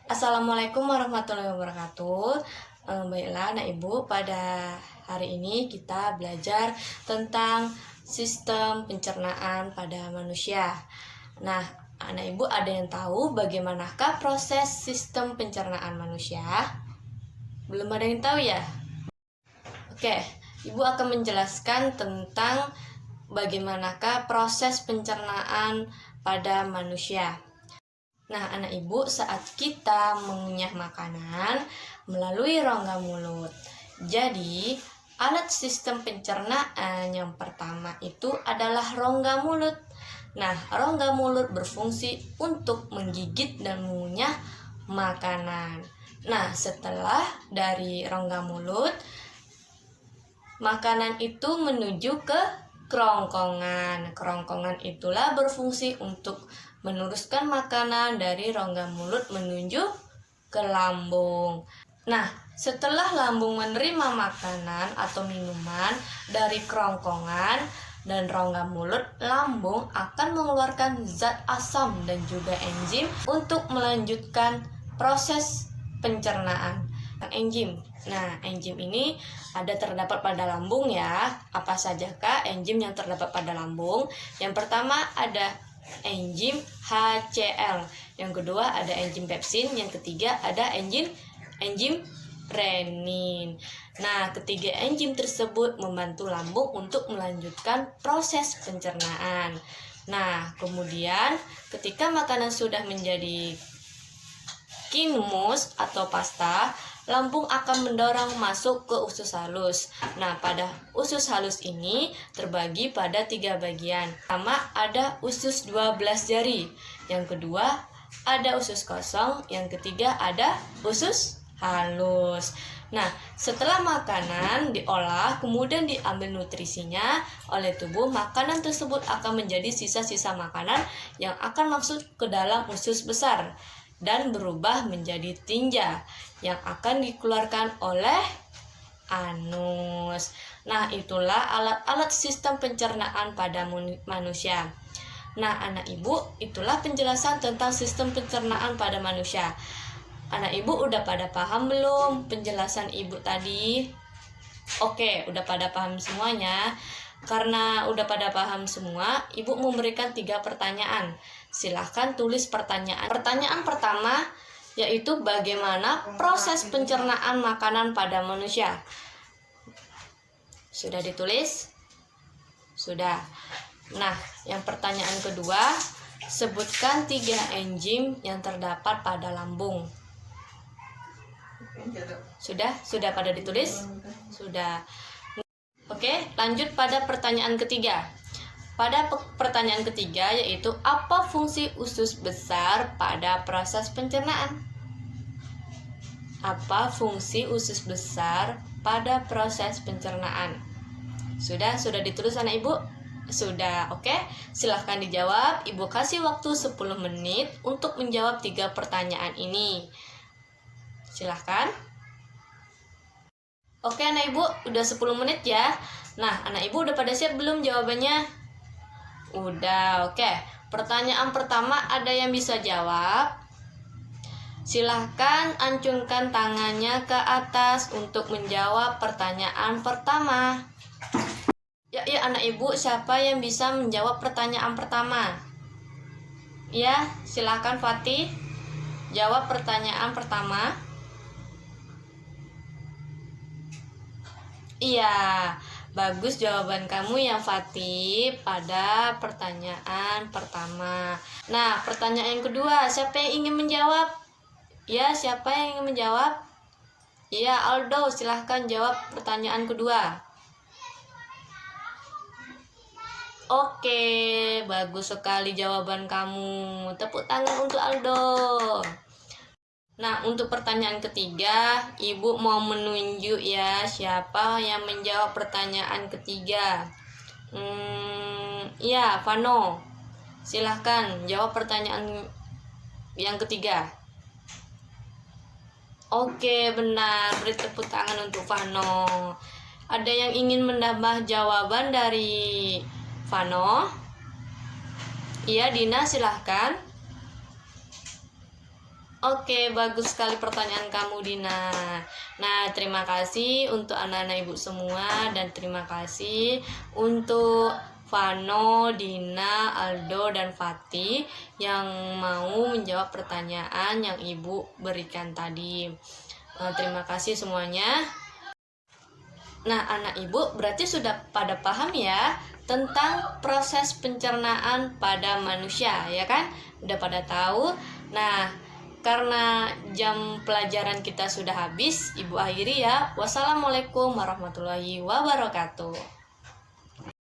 Assalamualaikum warahmatullahi wabarakatuh. Baiklah anak ibu, pada hari ini kita belajar tentang sistem pencernaan pada manusia. Nah, anak ibu ada yang tahu bagaimanakah proses sistem pencernaan manusia? Belum ada yang tahu ya? Oke, ibu akan menjelaskan tentang bagaimanakah proses pencernaan pada manusia. Nah, anak ibu, saat kita mengunyah makanan melalui rongga mulut. Jadi, alat sistem pencernaan yang pertama itu adalah rongga mulut. Nah, rongga mulut berfungsi untuk menggigit dan mengunyah makanan. Nah, setelah dari rongga mulut, makanan itu menuju ke kerongkongan. Kerongkongan itulah berfungsi untuk meneruskan makanan dari rongga mulut menuju ke lambung. Nah, setelah lambung menerima makanan atau minuman dari kerongkongan dan rongga mulut, lambung akan mengeluarkan zat asam dan juga enzim untuk melanjutkan proses pencernaan. Enzim. Nah, enzim ini terdapat pada lambung ya. Apa sajakah enzim yang terdapat pada lambung? Yang pertama ada enzim HCl, yang kedua ada enzim pepsin, yang ketiga ada enzim renin. Nah, ketiga enzim tersebut membantu lambung untuk melanjutkan proses pencernaan. Nah, kemudian ketika makanan sudah menjadi kinmus atau pasta, lambung akan mendorong masuk ke usus halus. Nah, pada usus halus ini terbagi pada 3 bagian. Pertama ada usus 12 jari. Yang kedua ada usus kosong. Yang ketiga ada usus halus. Nah, setelah makanan diolah, kemudian diambil nutrisinya oleh tubuh, makanan tersebut akan menjadi sisa-sisa makanan yang akan masuk ke dalam usus besar dan berubah menjadi tinja yang akan dikeluarkan oleh anus. Nah, itulah alat-alat sistem pencernaan pada manusia. Nah, anak ibu, itulah penjelasan tentang sistem pencernaan pada manusia. Anak ibu udah pada paham belum penjelasan ibu tadi? Oke, udah pada paham semuanya. Karena udah pada paham semua, ibu memberikan 3 pertanyaan. Silahkan tulis pertanyaan. Pertanyaan pertama yaitu bagaimana proses pencernaan makanan pada manusia. Sudah ditulis? Sudah. Nah, yang pertanyaan kedua, sebutkan 3 enzim yang terdapat pada lambung. Sudah pada ditulis? Sudah. Oke, lanjut pada pertanyaan ketiga. Pada pertanyaan ketiga yaitu apa fungsi usus besar pada proses pencernaan? Apa fungsi usus besar pada proses pencernaan? Sudah ditulis anak ibu? Sudah, oke. Silahkan dijawab. Ibu kasih waktu 10 menit untuk menjawab 3 pertanyaan ini. Silahkan. Oke anak ibu, udah 10 menit ya. Nah, anak ibu udah pada siap belum jawabannya? Udah, oke. Pertanyaan pertama ada yang bisa jawab? Silahkan acungkan tangannya ke atas untuk menjawab pertanyaan pertama. Ya anak ibu, siapa yang bisa menjawab pertanyaan pertama? Ya, silahkan Fatih. Jawab pertanyaan pertama. Iya, bagus jawaban kamu yang Fatih pada pertanyaan pertama. Nah, pertanyaan yang kedua, siapa yang ingin menjawab? Ya, siapa yang ingin menjawab? Iya, Aldo, silahkan jawab pertanyaan kedua. Oke, bagus sekali jawaban kamu. Tepuk tangan untuk Aldo. Nah, untuk pertanyaan ketiga, ibu mau menunjuk ya siapa yang menjawab pertanyaan ketiga. Ya, Vano. Silahkan jawab pertanyaan yang ketiga. Oke, benar. Beri tepuk tangan untuk Vano. Ada yang ingin menambah jawaban dari Vano? Iya, Dina, silahkan. Oke, bagus sekali pertanyaan kamu, Dina. Nah, terima kasih untuk anak-anak ibu semua, dan terima kasih untuk Vano, Dina, Aldo, dan Fatih yang mau menjawab pertanyaan yang ibu berikan tadi. Terima kasih semuanya. Nah, anak ibu berarti sudah pada paham ya tentang proses pencernaan pada manusia, ya kan? Udah pada tahu. Nah, karena jam pelajaran kita sudah habis, ibu akhiri ya. Wassalamualaikum warahmatullahi wabarakatuh.